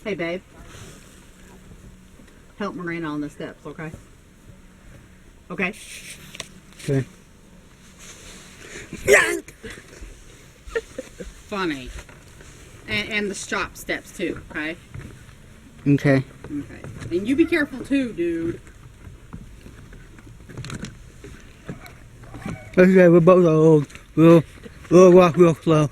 Hey, babe. Help Miranda on the steps, okay? Okay. Okay. Funny. And the shop steps too, okay? Okay. Okay. And you be careful too, dude. Okay, we're both old. We'll walk real slow.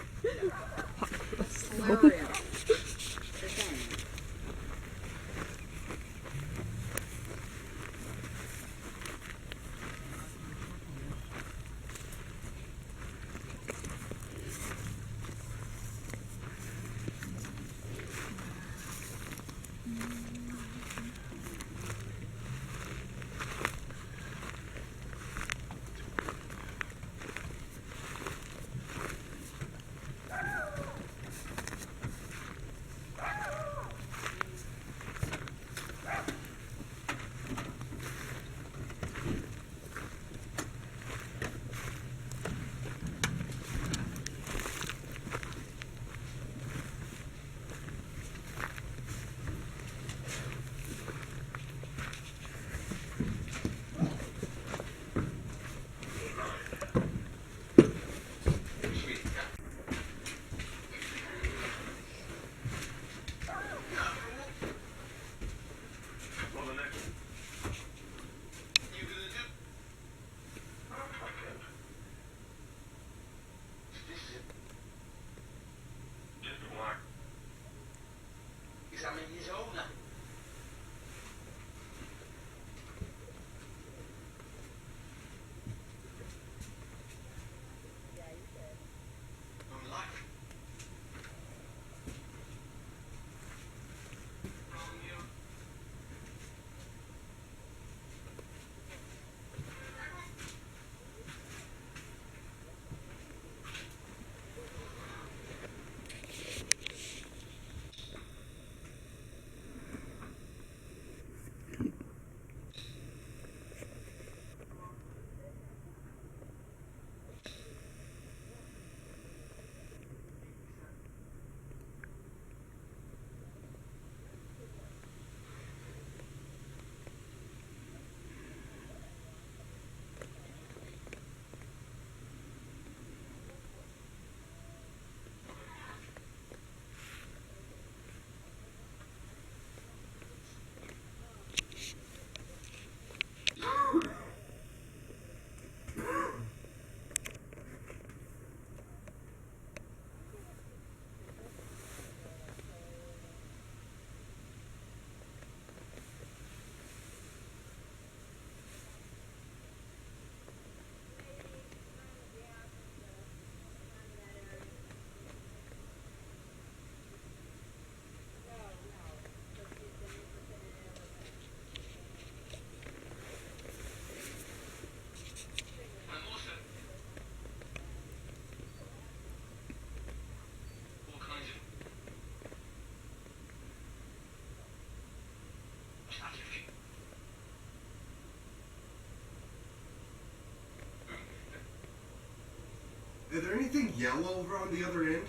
Is there anything yellow over on the other end?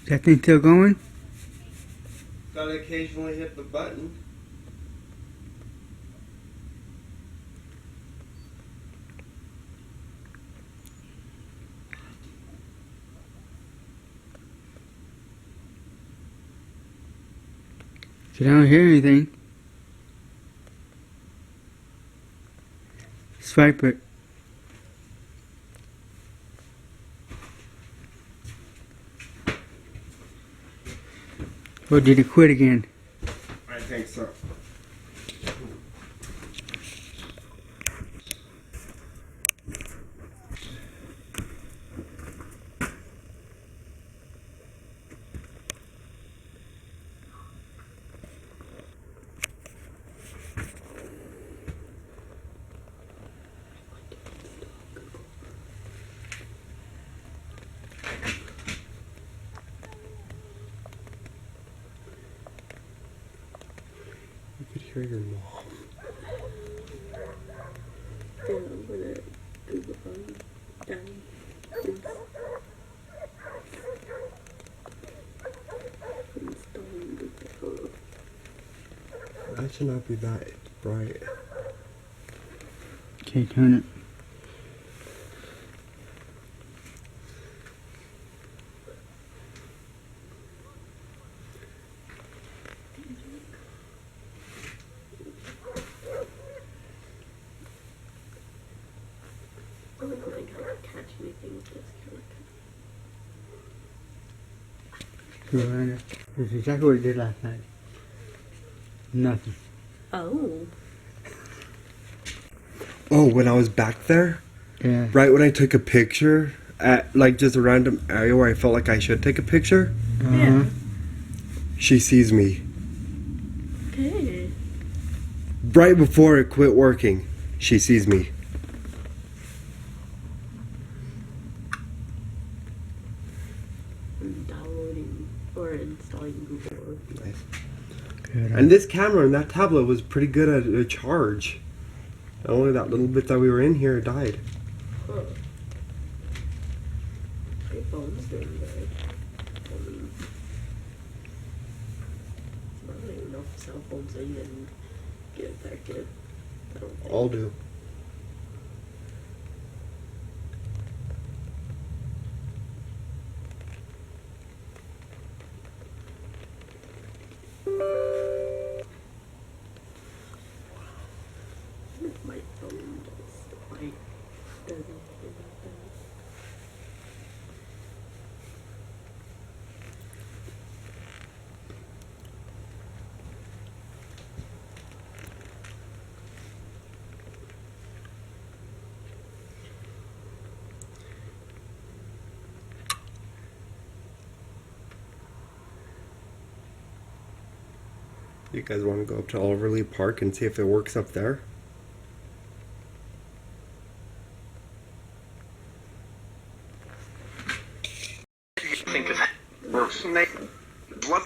Is that thing still going? Gotta occasionally hit the button. I don't hear anything. Swipe it. Or did it quit again? I think so. your mom. Yeah, I'm gonna Google done. Installing Google. That should not be that bright. Okay, turn it. I don't think I can catch anything with this camera. Go around it. That's exactly what it did last night. Nothing. Oh. Oh, when I was back there, Yeah. right when I took a picture at like just a random area where I felt like I should take a picture, Uh-huh. she sees me. Okay. Right before it quit working, she sees me. I'm downloading or installing Google. Nice. Good. And this camera and that tablet was pretty good at a charge. Only that little bit that we were in here died. Huh. My phone's doing good. I mean, I don't even know if cell phones are even get affected. I don't think. All do. My phone just like doesn't do that. You guys want to go up to Overlea Park and see if it works up there? Think it works. What?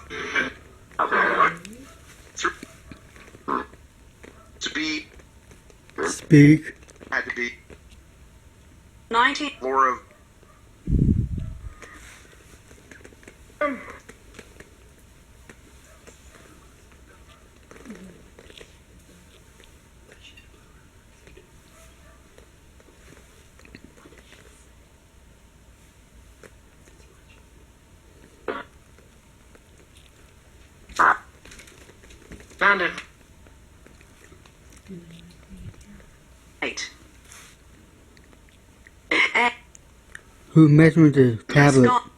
To be Speak. had to be 19. more of found it. 8. Who messing with the tablet? Scott.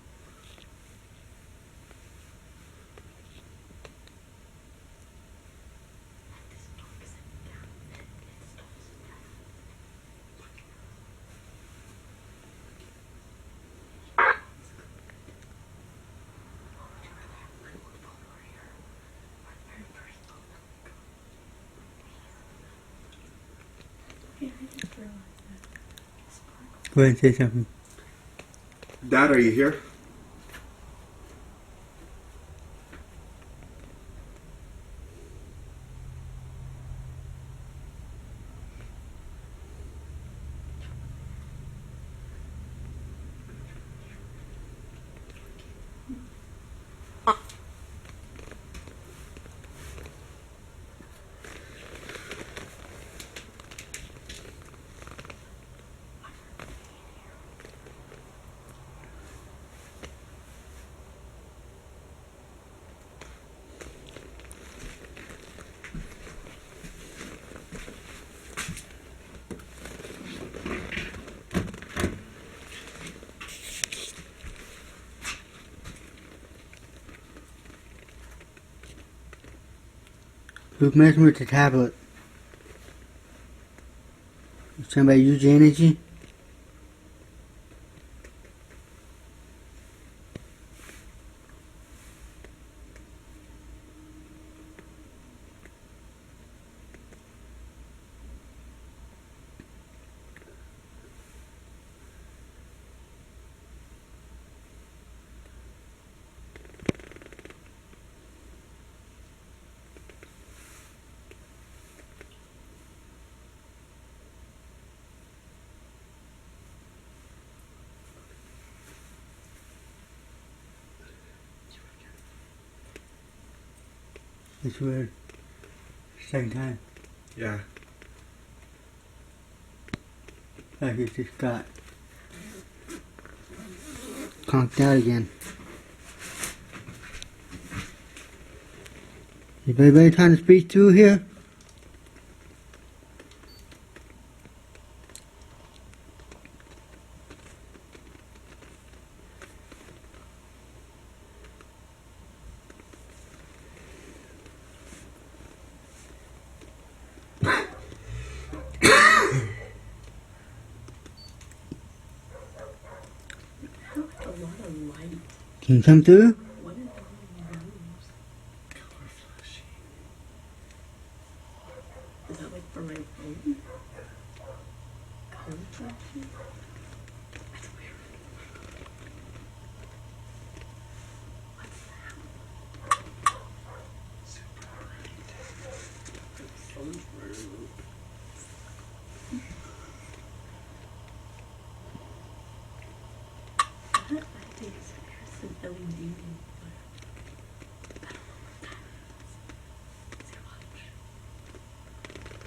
Go ahead and say something. Dad, are you here? Who's messing with the tablet? Somebody use the energy? It's weird. Second time. Yeah. Like it just got conked out again. Is anybody trying to speak to here? A lot of light. Can you come through? What is all those? Color flashing. Is that like for my phone? Color flashing? That's weird. What's that? Super bright. Sounds rude. That I think is just an LED, but I don't know what that is. See, watch.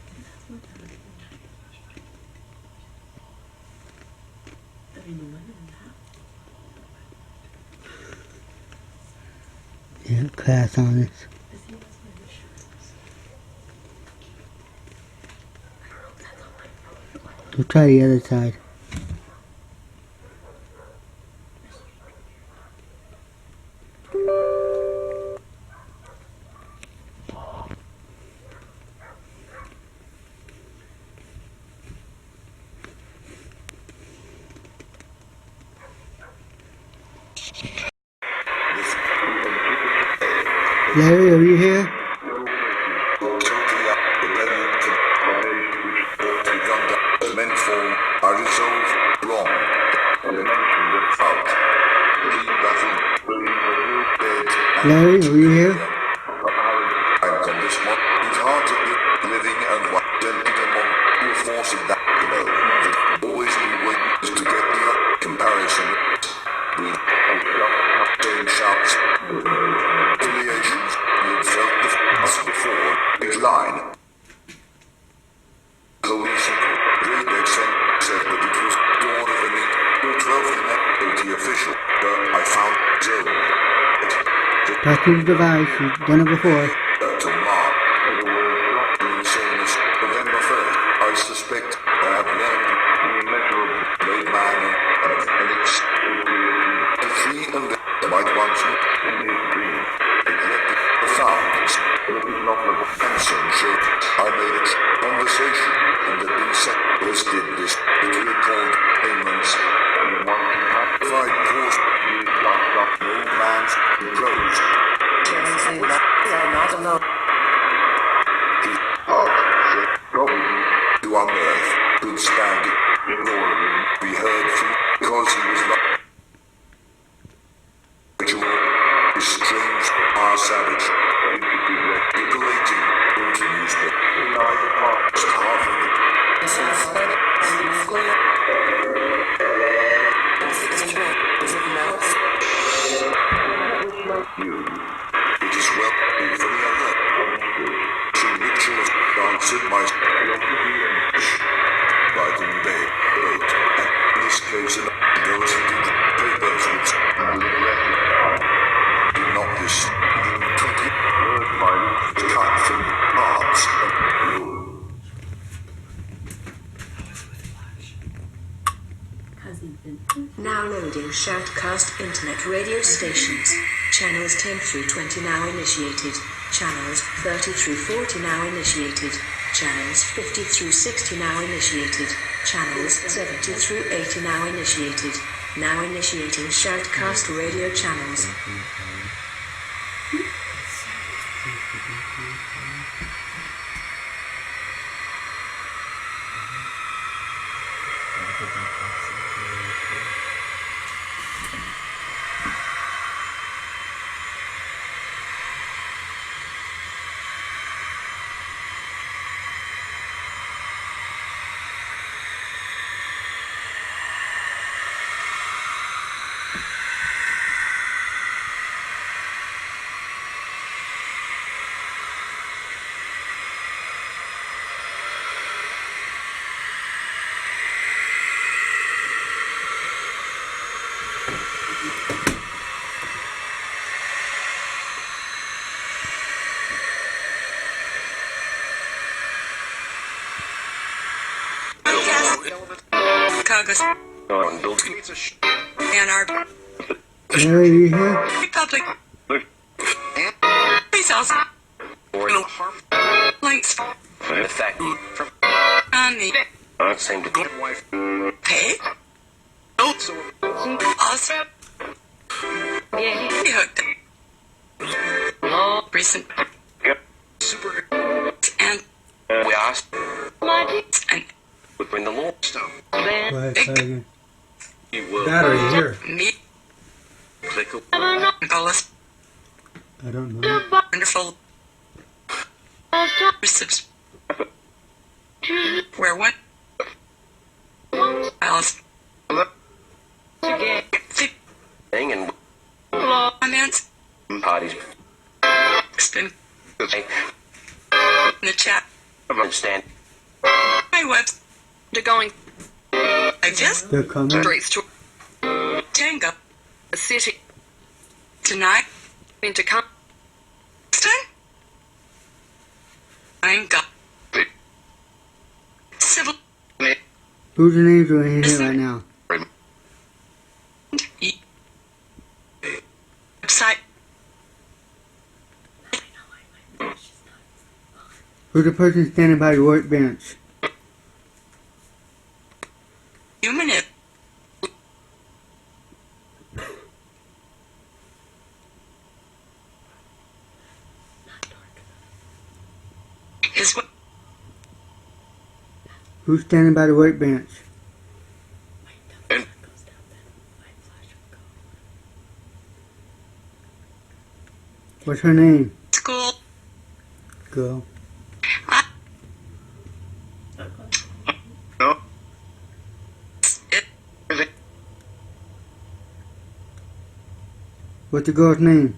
See, that's what that is. I mean, when is that? Yeah, class on it. But see, that's what it shows. I don't know if that's on my phone. We'll try the other side. Larry, are you here? Larry, are you here? Always be ways to get the comparison. Shouts, affiliations, you've felt the fuss before, decline. Cohesive, great accent, said that it was dawn of the meet, or 12th and 80 official, but I found zone. Talk to the device. You've done it before. To Mark, November 3rd, I suspect I have learned the immeasurable great man and it's the free and might once in his dream. Neglected the sounds, Hanson showed I made a conversation and the insect did this. It recalled payments and one five course no man's prose. They are not alone. His heart probably to unearth could stand it. Be heard from because he was like is strange, are savage. Manipulating, continues the half of the This is square. Is it mouth? you. It is well for the other. To Richard answered my right in bed, wrote, and in this case, those who did papers which did not this 23rd mile cut from parts of Cousin Vincent? Now loading Shoutcast Internet radio stations. Channels 10 through 20 now initiated. Channels 30 through 40 now initiated. Channels 50 through 60 now initiated. Channels 70 through 80 now initiated. Now initiating Shoutcast radio channels. Congress On Bill Gates' and our There you here. Republic. and Please also or the harm links the fact from on the same to good wife. page. So Also, we hooked up recent super and we asked and within the Lord stone. Quiet, quiet. You will Battery here. me click call us I don't know. wonderful subs where what else thing and comments parties. spin Okay. in the chat Understand. my webs To going I just They're coming. streets to Tango a city tonight into come. I'm got civil Who's the names are in here right now? website Who's the person standing by the workbench? human it is what Who's standing by the workbench? What's her name? school Girl. No. What's the girl's name?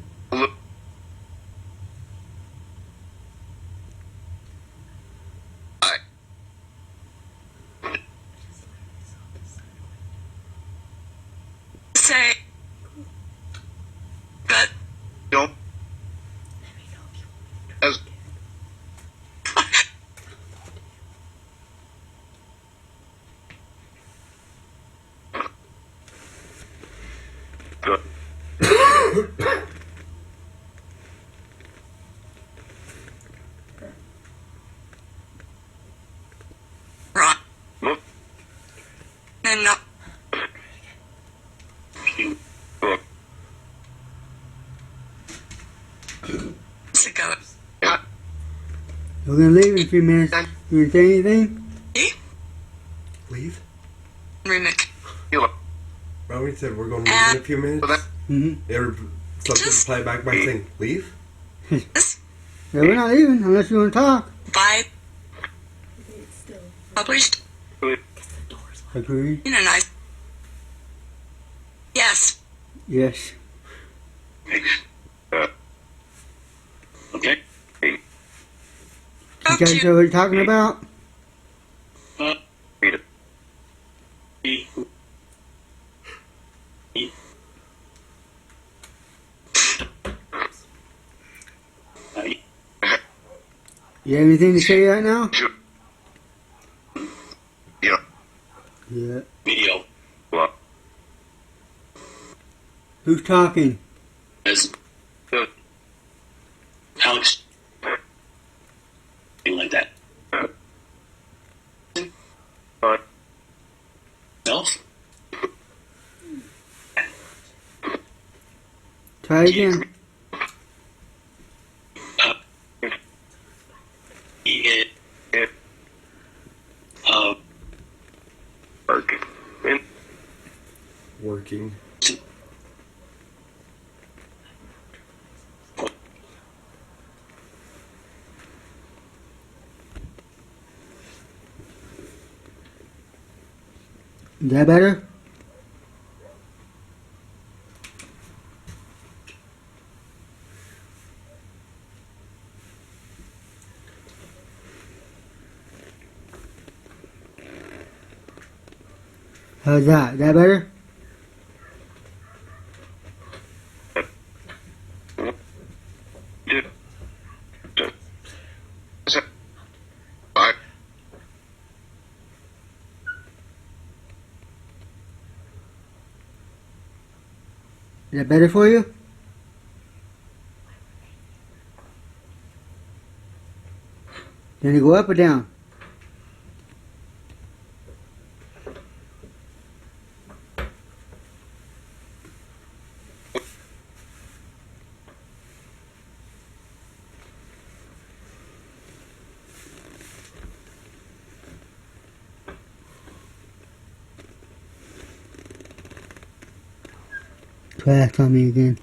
say but Don't. As good. wrong Look. and not Look. ago We're gonna leave in a few minutes. You gonna say anything? Leave? remix You look. Well, we said we're going to leave in a few minutes. Mm-hmm. Something to play back by saying, leave? this Yeah, we're not leaving unless you wanna talk. by published Agree? in a nice yes Yes. Okay. You guys know what you're talking about? Read it. You have anything to say right now? Yeah. Yeah. Video. Well, Who's talking? As good. Alex, like that. Fine. Self? Try again. He It work. In Working. Is that better? How's that? Is that better? do. Five. Is that better for you? Then you go up or down? Try that on me again.